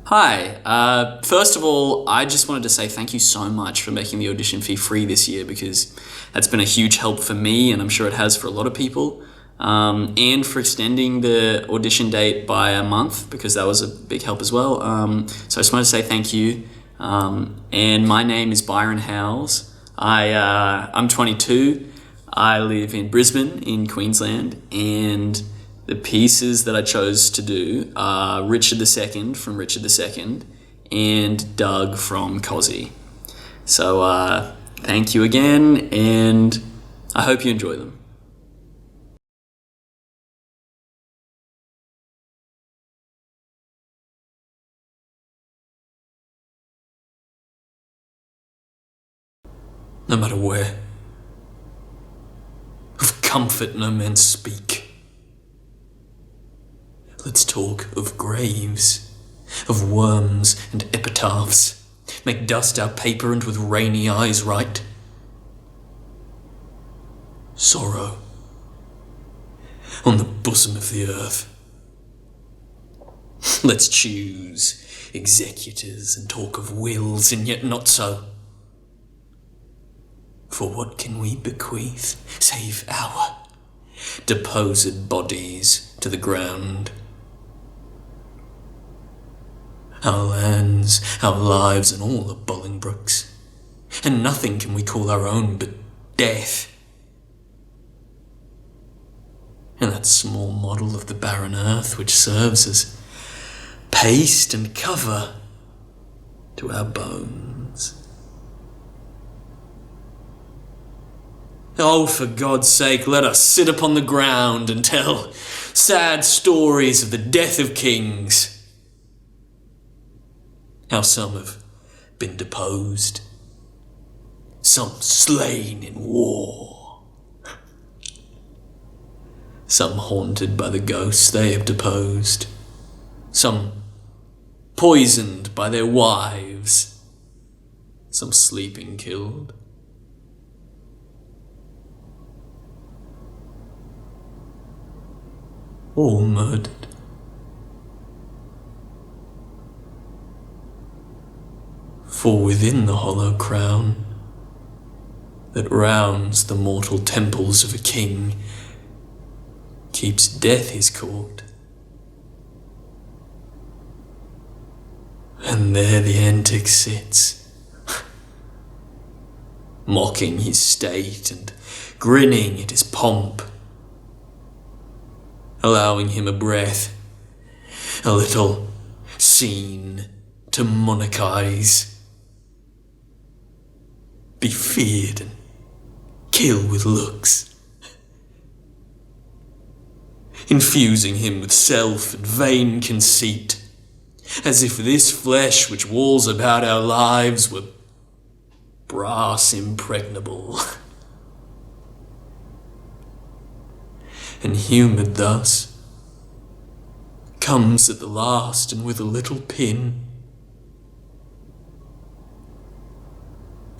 Hi. First of all, I just wanted to say thank you so much for making the audition fee free this year because that's been a huge help for me and I'm sure it has for a lot of people. And for extending the audition date by a month because that was a big help as well. So I just wanted to say thank you. And my name is Byron Howells. I'm 22. I live in Brisbane in Queensland, and the pieces that I chose to do are Richard II from Richard II and Doug from Cozzy. So thank you again, and I hope you enjoy them. No matter where, of comfort no men speak. Let's talk of graves, of worms and epitaphs. Make dust our paper and with rainy eyes write. Sorrow on the bosom of the earth. Let's choose executors and talk of wills, and yet not so. For what can we bequeath save our deposed bodies to the ground? Our lands, our lives, and all the Bolingbrookes, and nothing can we call our own but death. And that small model of the barren earth which serves as paste and cover to our bones. Oh, for God's sake, let us sit upon the ground and tell sad stories of the death of kings. How some have been deposed, some slain in war, some haunted by the ghosts they have deposed, some poisoned by their wives, some sleeping killed. All murdered. For within the hollow crown that rounds the mortal temples of a king keeps death his court. And there the antic sits, mocking his state and grinning at his pomp, allowing him a breath, a little scene to monarchize, be feared and kill with looks, infusing him with self and vain conceit, as if this flesh which walls about our lives were brass impregnable. And humoured thus, comes at the last and with a little pin,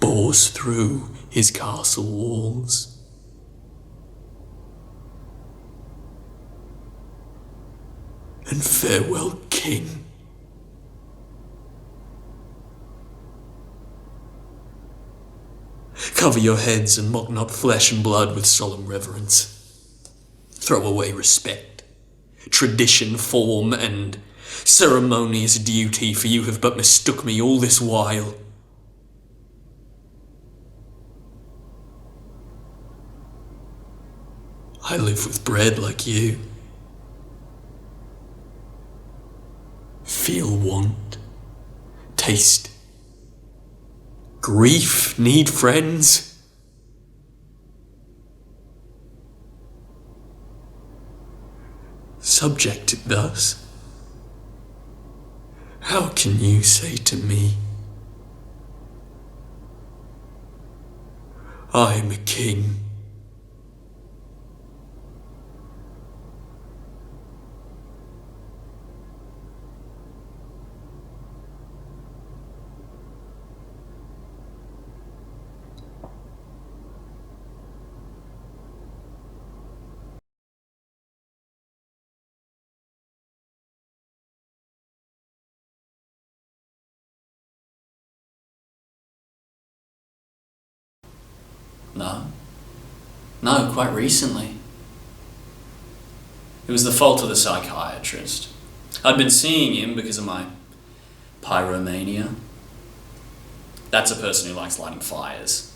bores through his castle walls. And farewell, King. Cover your heads and mock not flesh and blood with solemn reverence. Throw away respect, tradition, form, and ceremonious duty, for you have but mistook me all this while. I live with bread like you, feel want, taste, grief, need friends. Subjected thus, how can you say to me, I am a king? No. No, quite recently. It was the fault of the psychiatrist. I'd been seeing him because of my pyromania. That's a person who likes lighting fires.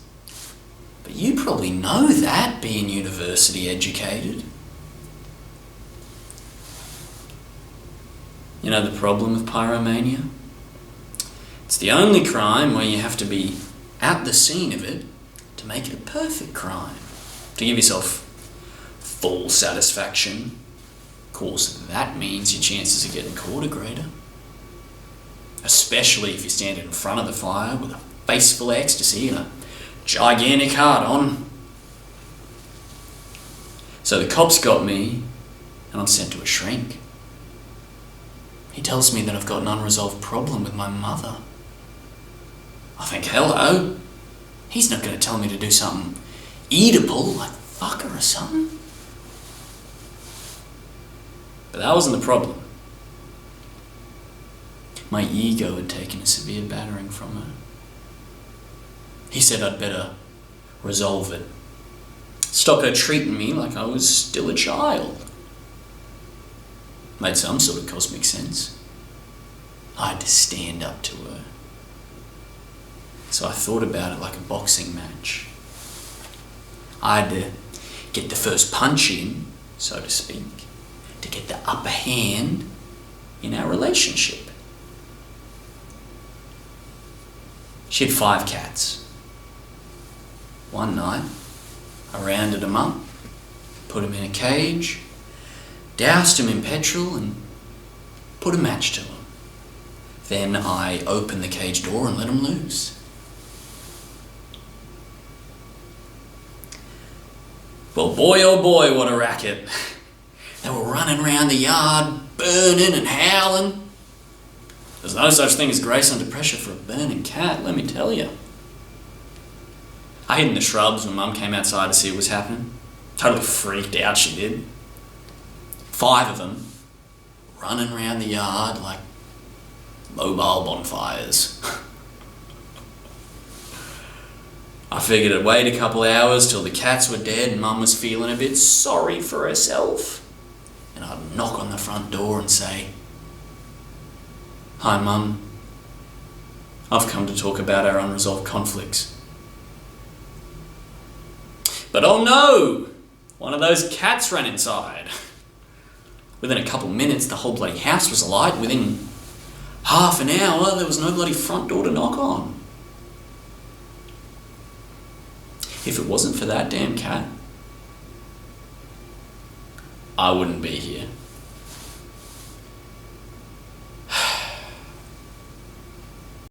But you probably know that, being university educated. You know the problem with pyromania? It's the only crime where you have to be at the scene of it to make it a perfect crime. To give yourself full satisfaction. Of course, that means your chances of getting caught are greater. Especially if you're standing in front of the fire with a face full of ecstasy and a gigantic heart on. So the cops got me and I'm sent to a shrink. He tells me that I've got an unresolved problem with my mother. I think, hello, he's not going to tell me to do something eatable like fuck her or something. But that wasn't the problem. My ego had taken a severe battering from her. He said I'd better resolve it. Stop her treating me like I was still a child. Made some sort of cosmic sense. I had to stand up to her. So I thought about it like a boxing match. I had to get the first punch in, so to speak, to get the upper hand in our relationship. She had 5 cats. One night, I rounded them up, put them in a cage, doused them in petrol and put a match to them. Then I opened the cage door and let them loose. Well, boy oh boy, what a racket. They were running around the yard, burning and howling. There's no such thing as grace under pressure for a burning cat, let me tell you. I hid in the shrubs when Mum came outside to see what was happening. Totally freaked out, she did. 5 of them running around the yard like mobile bonfires. I figured I'd wait a couple hours till the cats were dead and Mum was feeling a bit sorry for herself. And I'd knock on the front door and say, "Hi Mum, I've come to talk about our unresolved conflicts." But oh no! One of those cats ran inside. Within a couple minutes, the whole bloody house was alight. Within half an hour, there was no bloody front door to knock on. If it wasn't for that damn cat, I wouldn't be here.